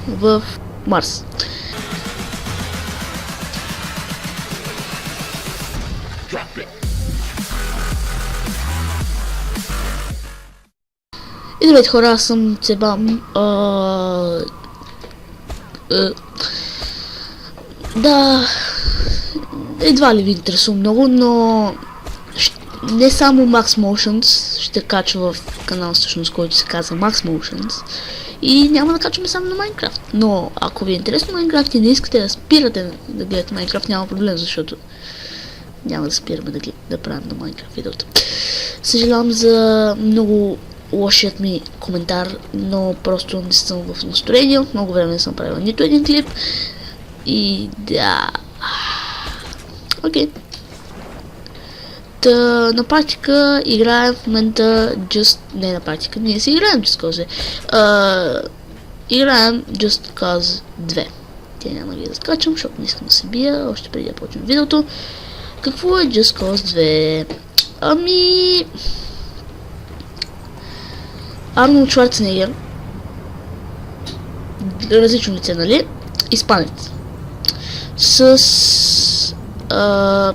в Марс. И здравейте хора, аз съм Цебам. Да, едва ли ви интересува много, но не само Max Motions ще качва в канал, всъщност, който се казва Max Motions. И няма да качваме само на Майнкрафт. Но ако ви е интересно Майнкрафт и не искате да спирате да гледате Майнкрафт, няма проблем, защото няма да спираме да правим на Майнкрафт видеото. Съжалявам за много лошият ми коментар, но просто не съм в настроение. От много време не съм правил нито един клип. И да... Окей. Та, на практика играем в момента не на практика, ние си играем Just Cause 2. Играем Just Cause 2. Те няма ги да скачам, защото не искам да се бия, още преди да почнем видеото. Какво е Just Cause 2? Арнолд Шварценегер, различно лице, нали? Испанец. С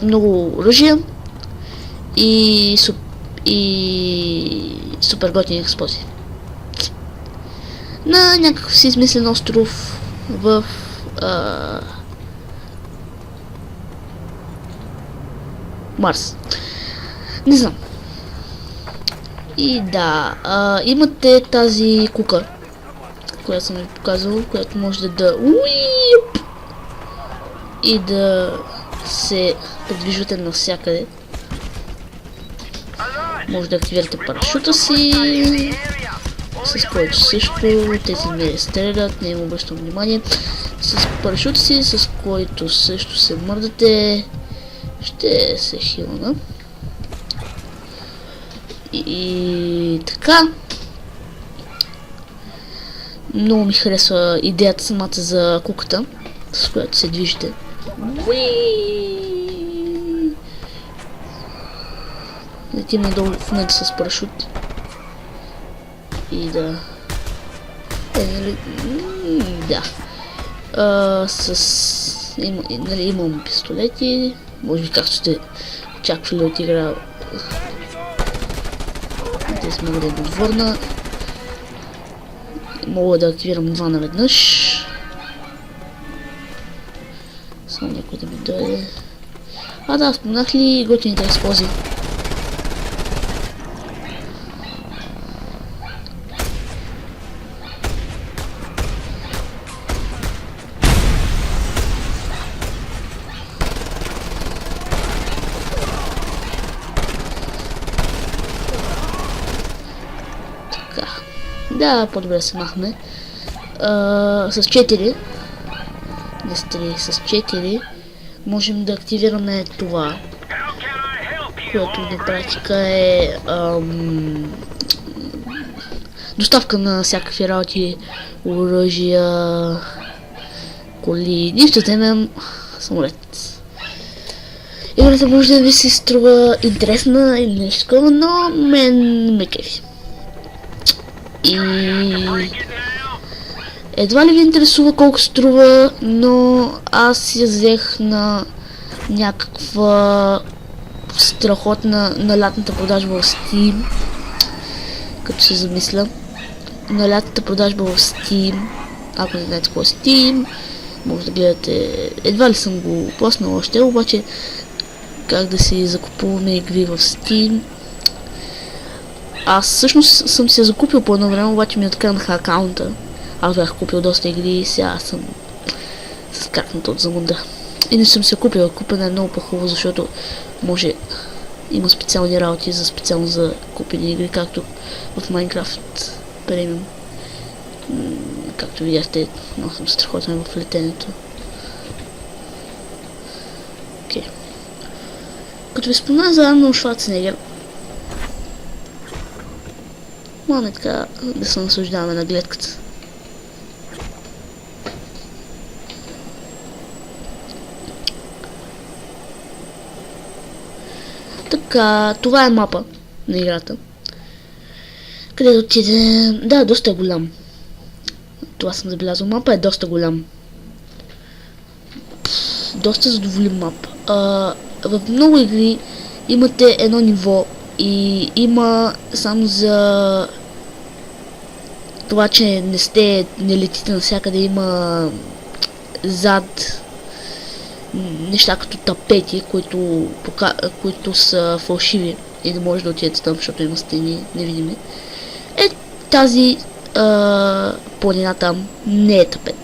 много оръжия и супер готини експлозии. На някакъв си измислен остров в Марс. Не знам. И да, имате тази кука, която съм ви показал, която може да и да се придвижвате навсякъде. Може да активирате парашута си, с който също тези не стрелят, не им обръщам внимание. С парашута си, с който също се мърдате, ще се хилна. И така. Много ми харесва идеята самата за куката, с която се движите. Летим надолу в момента с парашут. И да... нали, имам пистолети. Може би както сте очаквали от игра. Те сме отворна. Мога да активирам два наведнъж. Само някой да ми дойде. Да, спомнах ли готините експлозии? Да, по-добре се махме. С 4, не с 3, с 4 можем да активираме това, което на практика е доставка на всякакви работи, оръжия, коли, нищо вземем самолет. Играта може да ви се струва интересна или нещо такова, но мен ме кефи. И едва ли ви интересува колко струва, но аз я взех на някаква страхотна на лятната продажба в Steam. Като се замисля, на лятната продажба в Steam, ако не знаете какво е Steam, може да гледате, едва ли съм го поснал още, обаче как да си закупуваме игри в Steam. Аз всъщност съм се закупил по едно време, обаче ми откъснаха акаунта. Аз бях купил доста игри и сега съм скакнат от замунда. И не съм се купил, купена е много по-хубаво, защото може има специални работи за специално за купени игри, както в Майнкрафт премиум. Както видяхте, много съм страхотен в летенето. Окей. Като ви спомена за Арнолд Шварценегер, можем така да се наслаждаваме на гледката. Така, това е мапа на играта. Къде да отидем? Да, доста е голям. това съм забелязал. Мапа е доста голям. Доста задоволим мап. В много игри имате едно ниво и има само за това, че не летите навсякъде, има зад неща като тапети, които са фалшиви и не може да отидете там, защото има стени невидими. Тази планина там не е тапет.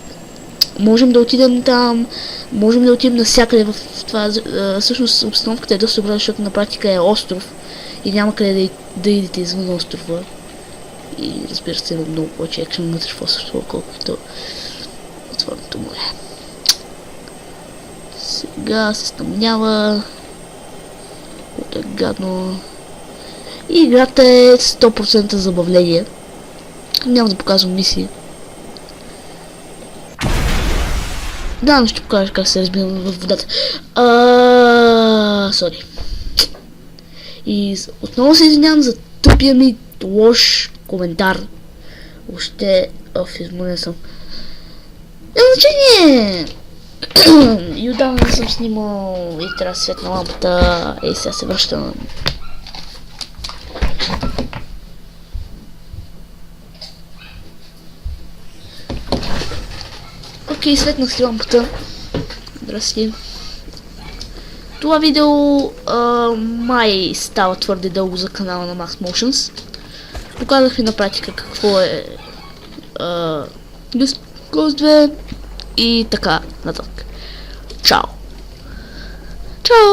Можем да отидем там, можем да отидем навсякъде в това. Всъщност обстановката е доста добра, защото на практика е остров и няма къде да идете извън острова. И разбира се, има много повече екшен вътре в острова, колкото отвореното море. Сега се стъмнява. Което е гадно. И играта е 100% забавление. Няма да показвам мисии. Да, но ще покажа как се разбирам в водата. Сори. И отново се извинявам за тъпия ми лош коментар. Въобще, изморен съм. Няма значение! И отдавна не съм снимал и трябва да светна лампата. И сега се връщам. Окей, светнах си лампата. Здрасти. Това видео май става твърде дълго за канала на Max Motions. Показах ви на практика какво е Ghost 2 и така нататък. Чао! Чао!